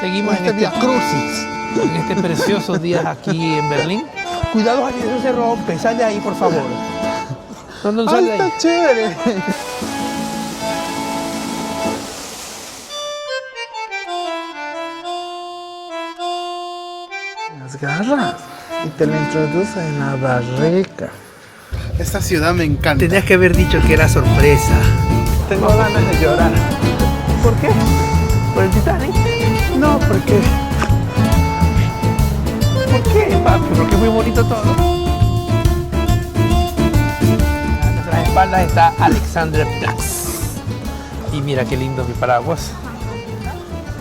Seguimos este Via Crucis. en este precioso día aquí en Berlín. Cuidado, Javier, eso se rompe. Sal de ahí, por favor. No, sal ¡Ay, de ahí. está chévere! Las garras. Y te la introduce en la barrica. Esta ciudad me encanta. Tenías que haber dicho que era sorpresa. Tengo ganas de llorar. ¿Por qué? ¿Por el Titanic? No, porque ¿Por qué, papi? Porque es muy bonito todo. A nuestras espaldas está Alexanderplatz. Y mira qué lindo mi paraguas.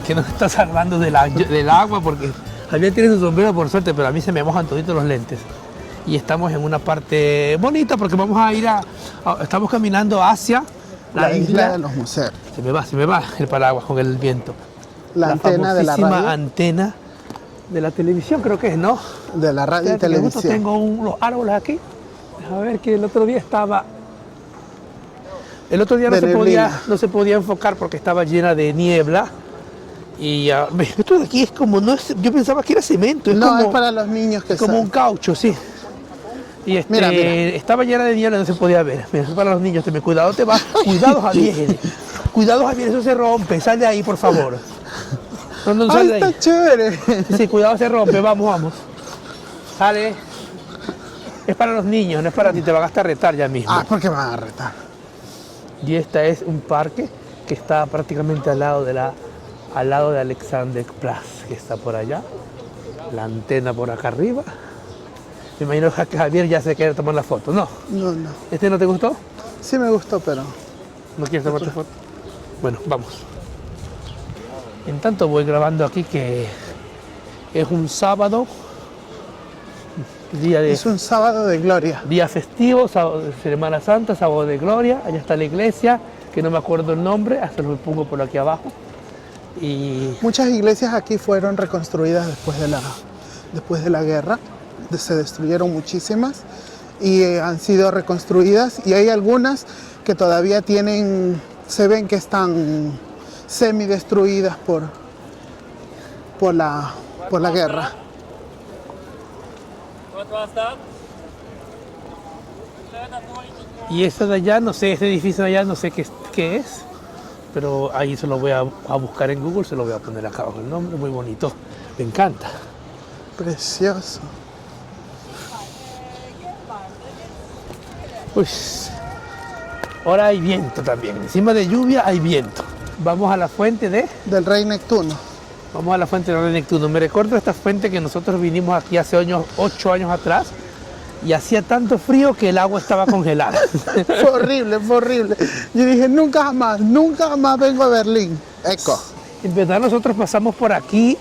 Que nos está salvando del agua porque Javier tiene su sombrero por suerte, pero a mí se me mojan toditos los lentes. Y estamos en una parte bonita porque vamos a ir estamos caminando hacia la isla de los museos. Se me va el paraguas con el viento. La antena de la famosísima radio. Antena de la televisión, creo que es, ¿no? De la radio y Espérate, que justo televisión. tengo unos árboles aquí. A ver, que el otro día estaba... El otro día De neblina. no se podía enfocar porque estaba llena de niebla. Y esto de aquí es como, no es, yo pensaba que era cemento, es No, como, es para los niños que como un caucho, sí. Y Mira. estaba llena de niebla y no se podía ver. Mira, es para los niños, cuidado te va. Cuidado, Javier. Cuidado, Javier, eso se rompe. Sal de ahí, por favor. No, sal ¡Ay, de ahí. está chévere! Sí, cuidado, se rompe. Vamos. Sale. Es para los niños, no es para ti, te van a gastar retar ya mismo. Ah, porque van a retar. Y esta es un parque que está prácticamente al lado de Alexanderplatz, que está por allá. La antena por acá arriba. Me imagino que Javier ya se quiere tomar la foto. No. No, no. ¿Este no te gustó? Sí me gustó, pero... ¿No quieres tomarte foto? Bueno, vamos. En tanto voy grabando aquí que es un sábado, Es un sábado de gloria. día festivo, sábado de Semana Santa, sábado de gloria. Allá está la iglesia, que no me acuerdo el nombre, hasta lo pongo por aquí abajo. Y Muchas iglesias aquí fueron reconstruidas después de la guerra. Se destruyeron muchísimas y han sido reconstruidas. Y hay algunas que todavía se ven que están semidestruidas por la guerra. Y ese de allá, no sé, este edificio de allá, no sé qué es, pero ahí se lo voy a buscar en Google, se lo voy a poner acá abajo el nombre, muy bonito, me encanta. Precioso. Pues, ahora hay viento también, encima de lluvia hay viento. Vamos a la fuente Del Rey Neptuno. Vamos a la fuente de Neptuno. Me recuerdo esta fuente que nosotros vinimos aquí hace 8 años atrás y hacía tanto frío que el agua estaba congelada. Fue horrible, fue horrible. Yo dije, nunca jamás vengo a Berlín. Eco. En verdad nosotros pasamos por aquí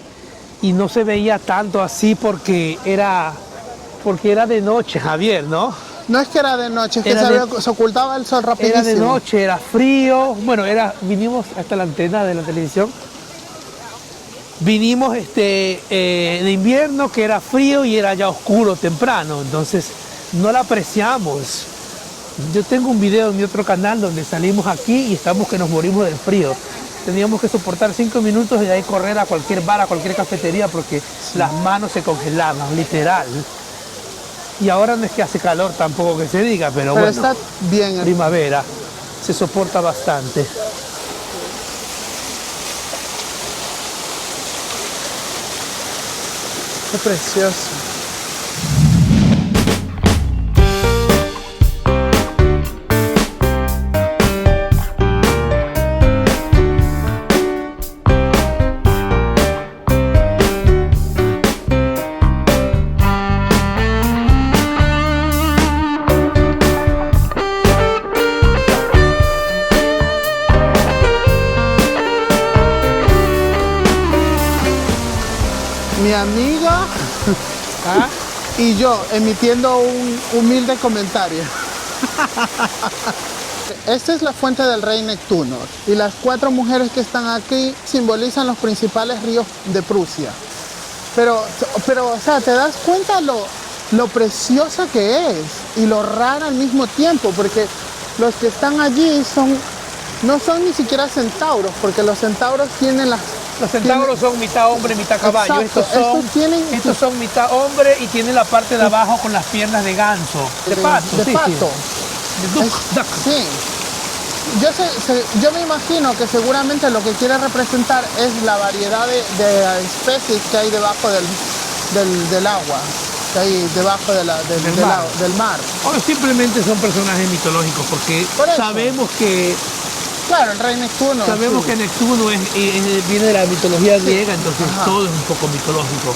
y no se veía tanto así porque era de noche, Javier, ¿no? No es que era de noche, es que Era se ocultaba el sol rapidísimo. Era de noche, era frío. Bueno, vinimos hasta la antena de la televisión. Vinimos de invierno, que era frío y era ya oscuro temprano, entonces no la apreciamos. Yo tengo un video en mi otro canal donde salimos aquí y estamos que nos morimos del frío. Teníamos que soportar 5 minutos y de ahí correr a cualquier bar, a cualquier cafetería porque las manos se congelaban, literal. Y ahora no es que hace calor tampoco que se diga, pero bueno, está bien. primavera, se soporta bastante. Qué precioso. Mi amiga ¿Ah? y yo emitiendo un humilde comentario. Esta es la fuente del Rey Neptuno y las 4 mujeres que están aquí simbolizan los principales ríos de Prusia. Pero o sea, te das cuenta lo preciosa que es y lo rara al mismo tiempo, porque los que están allí no son ni siquiera centauros, porque los centauros tienen Los centauros son mitad hombre, mitad caballo. Exacto, Estos son mitad hombre y tienen la parte de abajo con las piernas de ganso. De pato. De sí, pato. Sí. De duck. Sí. Yo me imagino que seguramente lo que quiere representar es la variedad de especies que hay debajo del agua, que hay debajo del mar. O simplemente son personajes mitológicos, porque sabemos que... Claro, el rey Neptuno. Sabemos que Neptuno viene de la mitología griega, entonces todo es un poco mitológico.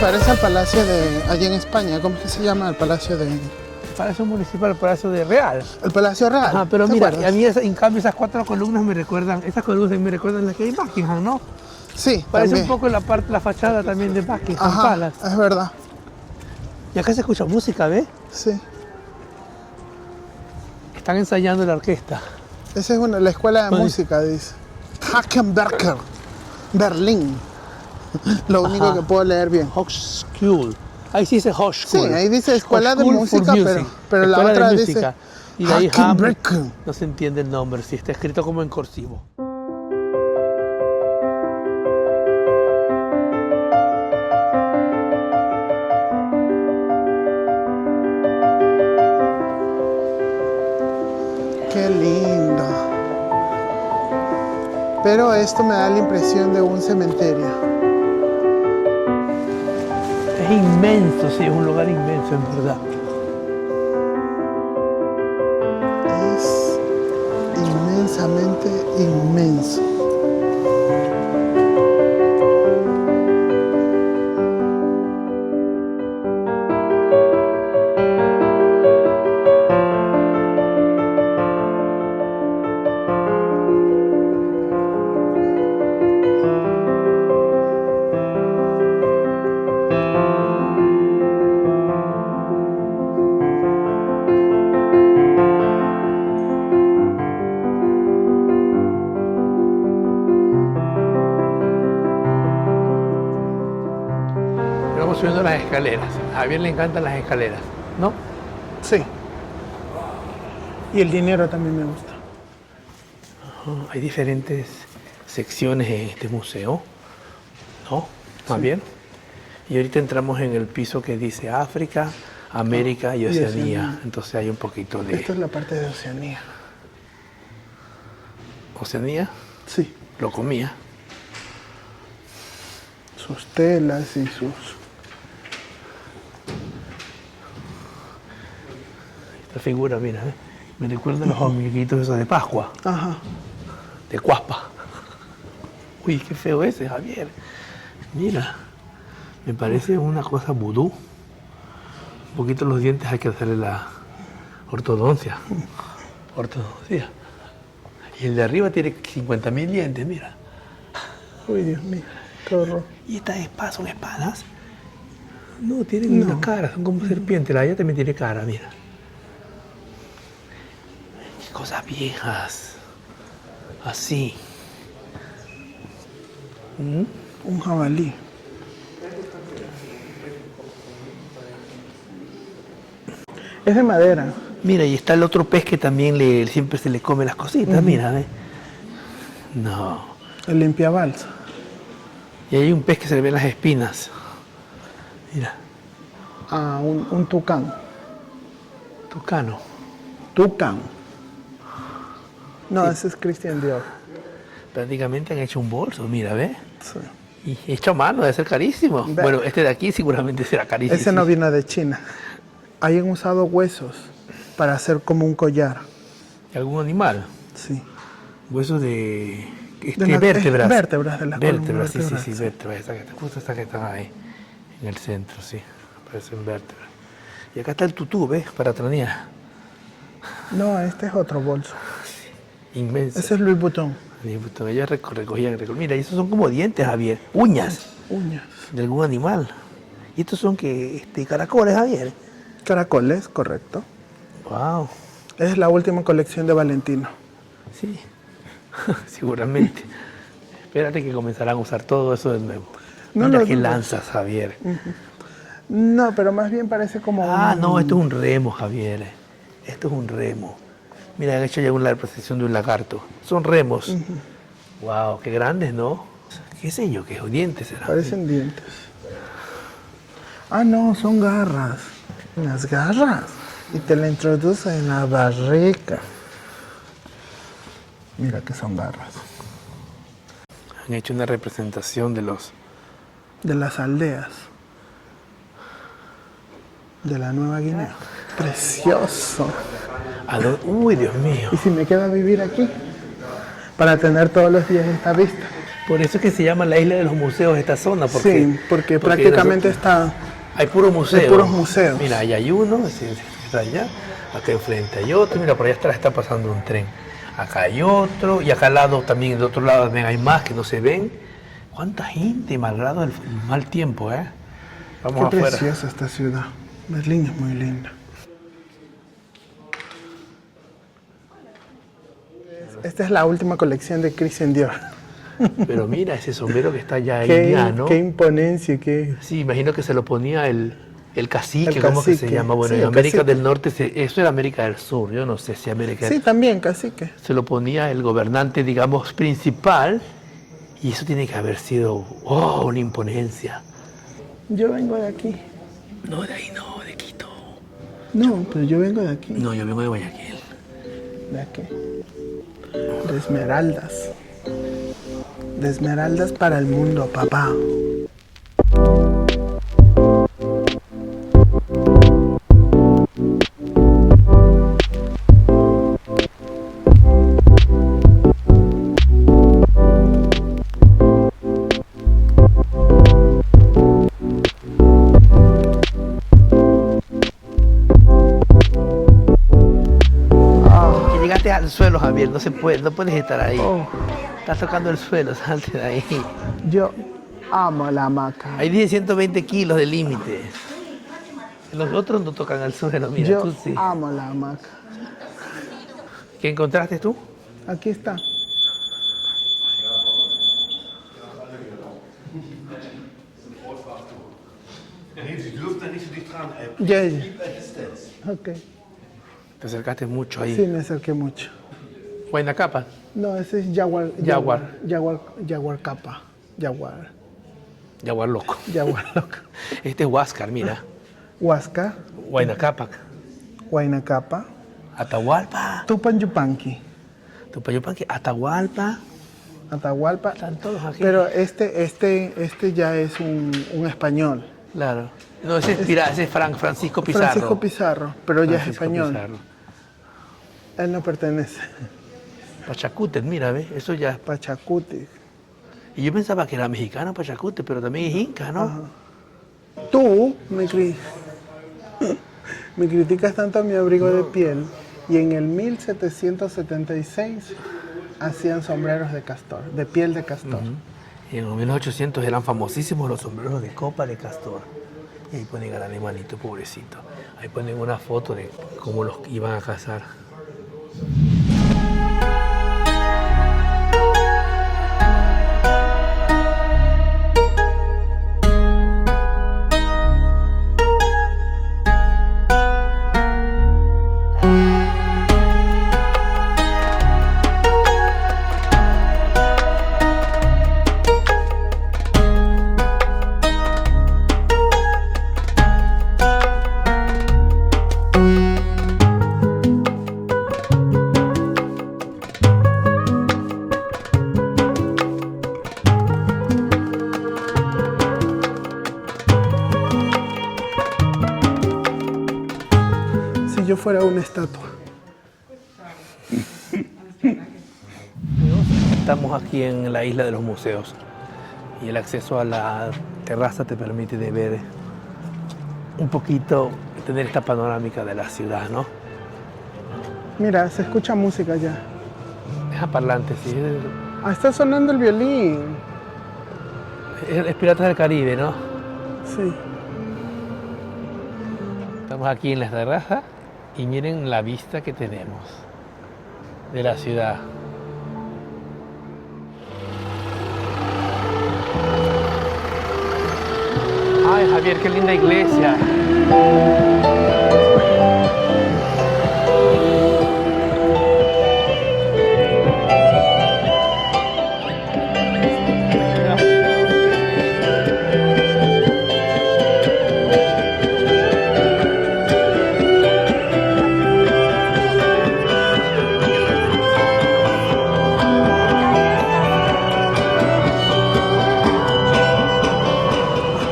Parece al palacio de allí en España. ¿Cómo es que se llama el palacio de...? El Palacio Municipal, el Palacio de Real. El Palacio Real. Ajá, pero mira, a mí en cambio esas cuatro columnas me recuerdan, las que hay en Buckingham, ¿no? Sí, parece también. un poco la fachada también de Buckingham Palace. Es verdad. Y acá se escucha música, ¿ves? Sí. Están ensayando la orquesta. Esa es la escuela de música, dice. Hackenberger, Berlín. Lo único que puedo leer bien. Hochschule. Ahí sí dice Hochschule. Sí, ahí dice escuela de Hochschule for música, music. pero la Escuela otra de dice música. Y de ahí Hackenberger. no se entiende el nombre, sí, está escrito como en cursivo. Qué lindo. Pero esto me da la impresión de un cementerio. Es inmenso, sí, es un lugar inmenso, en verdad. Es inmensamente inmenso. Vamos subiendo las escaleras. A Javier le encantan las escaleras, ¿no? Sí. Y el dinero también me gusta. Hay diferentes secciones en este museo, ¿no? Más bien. Y ahorita entramos en el piso que dice África, América y Oceanía. Entonces hay un poquito de... Esto es la parte de Oceanía. ¿Oceanía? Sí. Lo comía. Sus telas y sus... Esta figura, mira, ¿eh? Me recuerda a los amiguitos esos de Pascua, Ajá. de Cuaspa. Uy, qué feo ese, Javier. Mira, me parece una cosa vudú. Un poquito los dientes hay que hacerle la ortodoncia. Ortodoncia. Y el de arriba tiene 50.000 dientes, mira. Uy, Dios mío, qué horror. ¿Y estas espadas son espadas? No, tienen una cara, son como serpientes. La de ella también tiene cara, mira. Qué cosas viejas. Así. Un jabalí. Es de madera. Mira, y está el otro pez que también siempre se le come las cositas, mira, ¿ves? No. El limpiabalsa. Y hay un pez que se le ven las espinas. Mira, Ah, un tucán. tucano. Tucán. No, ese es Christian Dior. Prácticamente han hecho un bolso, mira, ¿ves? Sí. Y hecho a mano, debe ser carísimo. Ve. Bueno, este de aquí seguramente será carísimo. Ese no vino de China. Hayan usado huesos para hacer como un collar. ¿De algún animal? Sí. Huesos de... las vértebras. vértebras de las Vértebras, sí, columnas sí, vertebrales. vértebras. Justo estas que están ahí, en el centro, sí. Parecen vértebras. Y acá está el tutú, ¿ves? Para tranear. No, este es otro bolso. Inmenso. Ese es Louis Vuitton. Ellos recogían. Mira, y esos son como dientes, Javier. Uñas Uñas. de algún animal. Y estos son que caracoles, Javier. Caracoles, correcto. Wow, Es la última colección de Valentino. sí, seguramente. Espérate que comenzarán a usar todo eso de nuevo. No Mira lo qué dudes. lanzas, Javier. No, pero más bien parece como Ah, un... no, esto es un remo, Javier. Esto es un remo. Mira, han hecho ya una representación de un lagarto. Son remos. Wow, qué grandes, ¿no? ¿Qué sé yo? ¿Qué dientes serán? Parecen dientes. Ah, no, son garras. Unas garras. Y te la introducen en la barriga. Mira que son garras. Han hecho una representación de los... De las aldeas. De la Nueva Guinea. Precioso. Uy, Dios mío. ¿Y si me quedo a vivir aquí? Para tener todos los días esta vista. Por eso es que se llama la isla de los museos esta zona. Sí, porque prácticamente está... Hay puros museos. Hay puros museos. Mira, allá hay uno, ese está allá. Acá enfrente hay otro. Mira, por allá atrás está pasando un tren. Acá hay otro. Y acá al lado también, del otro lado también hay más que no se ven. ¿Cuánta gente, malgrado el mal tiempo, eh? Vamos Qué afuera. preciosa esta ciudad. Berlín es muy linda. Esta es la última colección de Christian Dior. Pero mira, ese sombrero que está allá Qué, ya, ¿no? qué imponencia, qué... Sí, imagino que se lo ponía el cacique, El ¿cómo que se cacique, llama? Bueno, sí, en el América cacique. del Norte, eso era América del Sur, yo no sé si América Sí, también, cacique. se lo ponía el gobernante, digamos, principal, y eso tiene que haber sido, oh, una imponencia. Yo vengo de aquí. No, de ahí no, de Quito. No, pero yo vengo de aquí. No, yo vengo de Guayaquil. ¿De aquí? De esmeraldas. De esmeraldas para el mundo, papá. Que llegaste al suelo, Javier, no se puede, no puedes estar ahí. Oh, Estás tocando el suelo, salte de ahí. yo amo la hamaca. Ahí dice 120 kilos de límite. Los otros no tocan al suelo, mira, Yo tú sí. amo la hamaca. ¿Qué encontraste tú? Aquí está. Nee, die dürfen da nicht so dicht dran. Ya, ya. Keep a distance. Ok. Te acercaste mucho ahí. Sí, me acerqué mucho. Buena capa. No, ese es Jaguar. Jaguar. Jaguar capa. Jaguar. Jaguar loco. Jaguar loca. Este es Huáscar, mira. Huasca. Huayna Cápac. Huayna capa. Atahualpa. Tupan Yupanqui. Tupayupanqui. Atahualpa. Atahualpa. Están todos aquí. Pero este ya es un español. Claro. No, ese es Francisco Pizarro. Francisco Pizarro, pero ya es Francisco español. Pizarro. Él no pertenece. Pachacútec, mira, ¿ves? Eso ya. Pachacuti. Y yo pensaba que era mexicano Pachacútec, pero también es inca, ¿no? Ajá. Tú me criticas tanto a mi abrigo de piel y en el 1776 hacían sombreros de castor, de piel de castor. Y en los 1800 eran famosísimos los sombreros de copa de castor. Y ahí ponen al animalito, pobrecito. Ahí ponen una foto de cómo los iban a cazar. Si yo fuera una estatua. Estamos aquí en la isla de los museos y el acceso a la terraza te permite de ver un poquito, tener esta panorámica de la ciudad, ¿no? Mira, se escucha música ya. Es parlante, sí. Ah, está sonando el violín. Es Piratas del Caribe, ¿no? Sí. Estamos aquí en la terraza y miren la vista que tenemos de la ciudad. Ay, Javier, qué linda iglesia.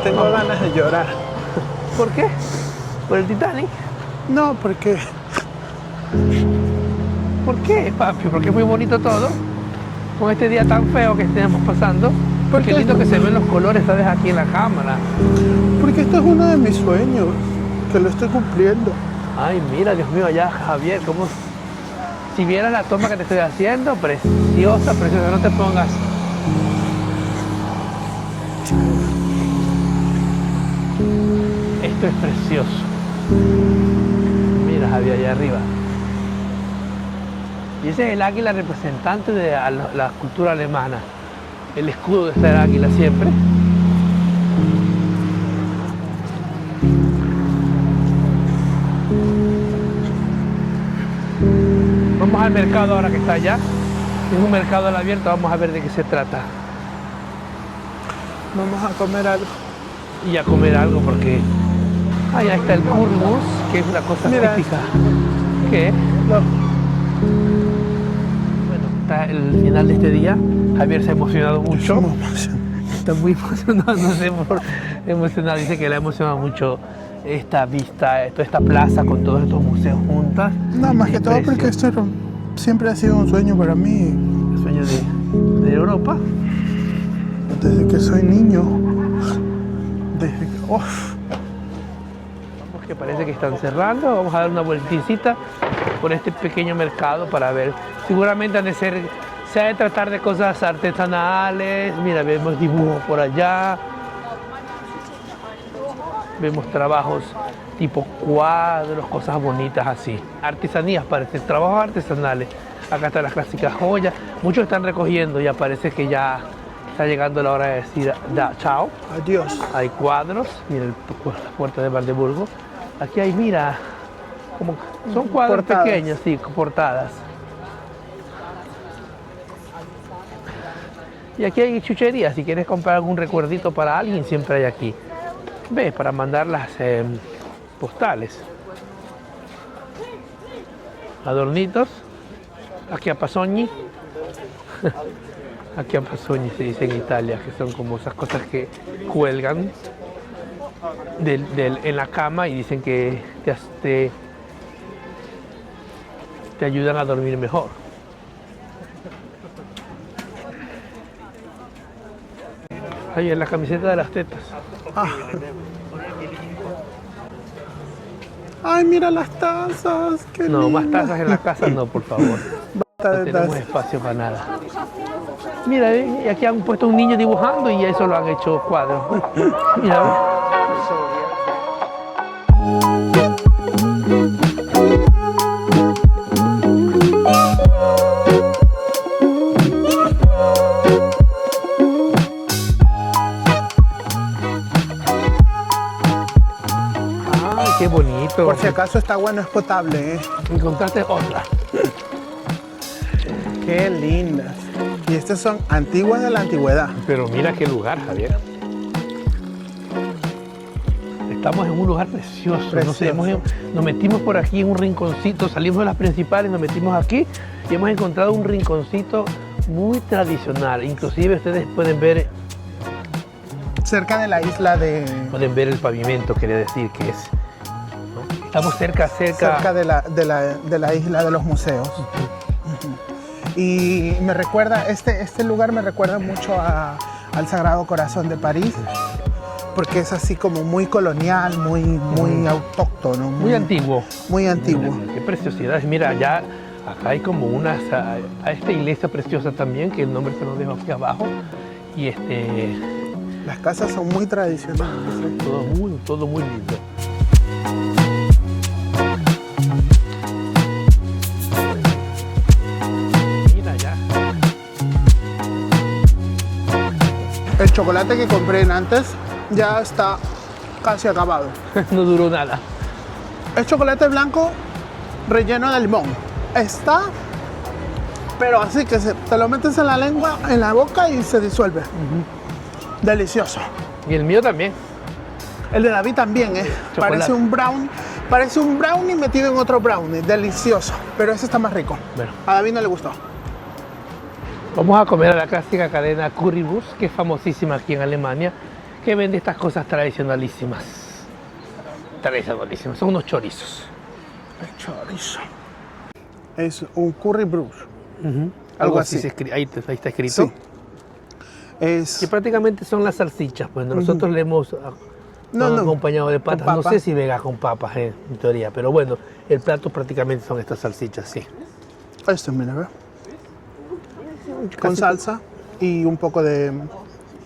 Tengo ganas de llorar. ¿Por qué? ¿Por el Titanic? No, porque ¿Por qué, papi? Porque es muy bonito todo. Con este día tan feo que estamos pasando. ¿Por Qué qué? lindo que se ven los colores, ¿sabes? Aquí en la cámara. esto es uno de mis sueños, que lo estoy cumpliendo. Ay, mira, Dios mío, allá, Javier, cómo... Si vieras la toma que te estoy haciendo, preciosa, preciosa, no te pongas... Esto es precioso. Mira, Javier, allá arriba. Y ese es el águila representante de la cultura alemana. El escudo de esta águila siempre. Vamos al mercado ahora que está allá. Es un mercado al abierto, vamos a ver de qué se trata. Vamos a comer algo. Y a comer algo porque... Allá está el hummus, que es una cosa Mira típica. ¿Qué? No. Bueno, está el final de este día. Javier se ha emocionado mucho. Está muy emocionado, no sé por emocionado. Dice que le ha emocionado mucho esta vista, toda esta plaza con todos estos museos juntas. No, más que todo porque esto siempre ha sido un sueño para mí. El sueño de Europa. Desde que soy niño. Desde que... ¡Uf! Vamos, que parece que están cerrando. Vamos a dar una vueltecita por este pequeño mercado para ver. Seguramente han de ser... Se ha de tratar de cosas artesanales. Mira, vemos dibujos por allá. Vemos trabajos tipo cuadros, cosas bonitas así. Artesanías, parece, trabajos artesanales. Acá están las clásicas joyas. Muchos están recogiendo, ya parece que ya está llegando la hora de decir chao. Adiós. Hay cuadros, mira la puerta de Magdeburgo. Aquí hay, mira, como son cuadros Portadas. pequeños, sí, portadas. Y aquí hay chucherías, si quieres comprar algún recuerdito para alguien, siempre hay aquí. ¿Ves? Para mandar las postales. Adornitos. Aquí a Pasogni. Aquí a Pasogni se dice en Italia, que son como esas cosas que cuelgan en la cama y dicen que te ayudan a dormir mejor. Ahí en la camiseta de las tetas. Ah. Ay, mira las tazas. Qué No, más lindas. tazas en la casa no, por favor. Basta No de tenemos tazas. espacio para nada. Mira, y aquí han puesto un niño dibujando y eso lo han hecho cuadros. Mira, ¿ves? Ay, qué bonito. Por si acaso esta agua no es potable, ¿eh? Encontraste otra. Qué lindas. Y estas son antiguas de la antigüedad. Pero mira qué lugar, Javier. Estamos en un lugar precioso. No sé, Precioso. nos metimos por aquí en un rinconcito, salimos de las principales, nos metimos aquí y hemos encontrado un rinconcito muy tradicional. Inclusive ustedes pueden ver Cerca de la isla de... el pavimento, quería decir que es. ¿No? Estamos cerca. Cerca de la isla de los museos. Y me recuerda, este lugar me recuerda mucho al Sagrado Corazón de París, porque es así como muy colonial, muy autóctono. Muy antiguo. Muy antiguo. Qué preciosidades. Mira, allá, acá hay como a esta iglesia preciosa también, que el nombre se lo dejo aquí abajo. Y Las casas son muy tradicionales. todo muy lindo. chocolate que compré antes ya está casi acabado. No duró nada. Es chocolate blanco relleno de limón. Está, pero así que te lo metes en la lengua, en la boca y se disuelve. Delicioso. Y el mío también. El de David también, Chocolate. Parece un brownie metido en otro brownie. Delicioso. Pero ese está más rico. Bueno. A David no le gustó. Vamos a comer a la clásica cadena Currywurst, que es famosísima aquí en Alemania, que vende estas cosas tradicionalísimas. Tradicionalísimas. Son unos chorizos. El chorizo. Es un currywurst. Algo así. Ahí está escrito. Sí. Es Que prácticamente son las salsichas. Pues nosotros le hemos acompañado de patas. Con No papa. sé si vega con papas en teoría, pero bueno, el plato prácticamente son estas salsichas, sí. Esto, mira, ¿ve? Con Casi- salsa y un poco de...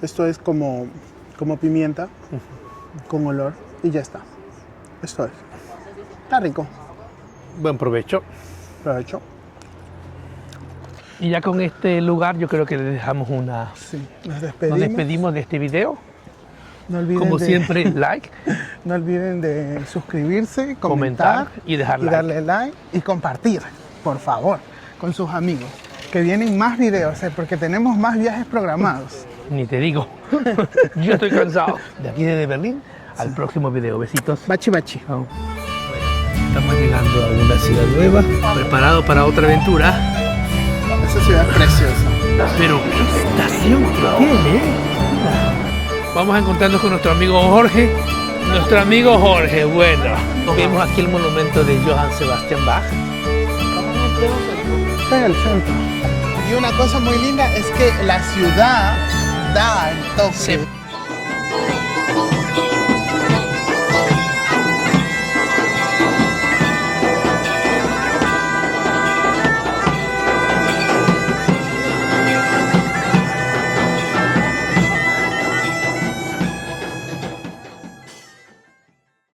Esto es como pimienta, con olor, y ya está. Esto es. Está rico. Buen provecho. Provecho. Y ya con este lugar yo creo que les dejamos una... Sí, nos Nos despedimos. despedimos de este video. No olviden Como de- siempre, like. No olviden de suscribirse, Comentar comentar y dejar like. darle like y compartir, por favor, con sus amigos. Que vienen más videos, porque tenemos más viajes programados. Ni te digo. Yo estoy cansado. De aquí desde Berlín al próximo video. Besitos. Bachi bachi. Chao. Estamos llegando a una ciudad nueva, preparado para otra aventura. Esa ciudad es preciosa. Pero qué estación que tiene. Vamos a encontrarnos con nuestro amigo Jorge. Nuestro amigo Jorge, bueno. Vemos aquí el monumento de Johann Sebastian Bach. Está en el centro. Y una cosa muy linda es que la ciudad da el toque. Se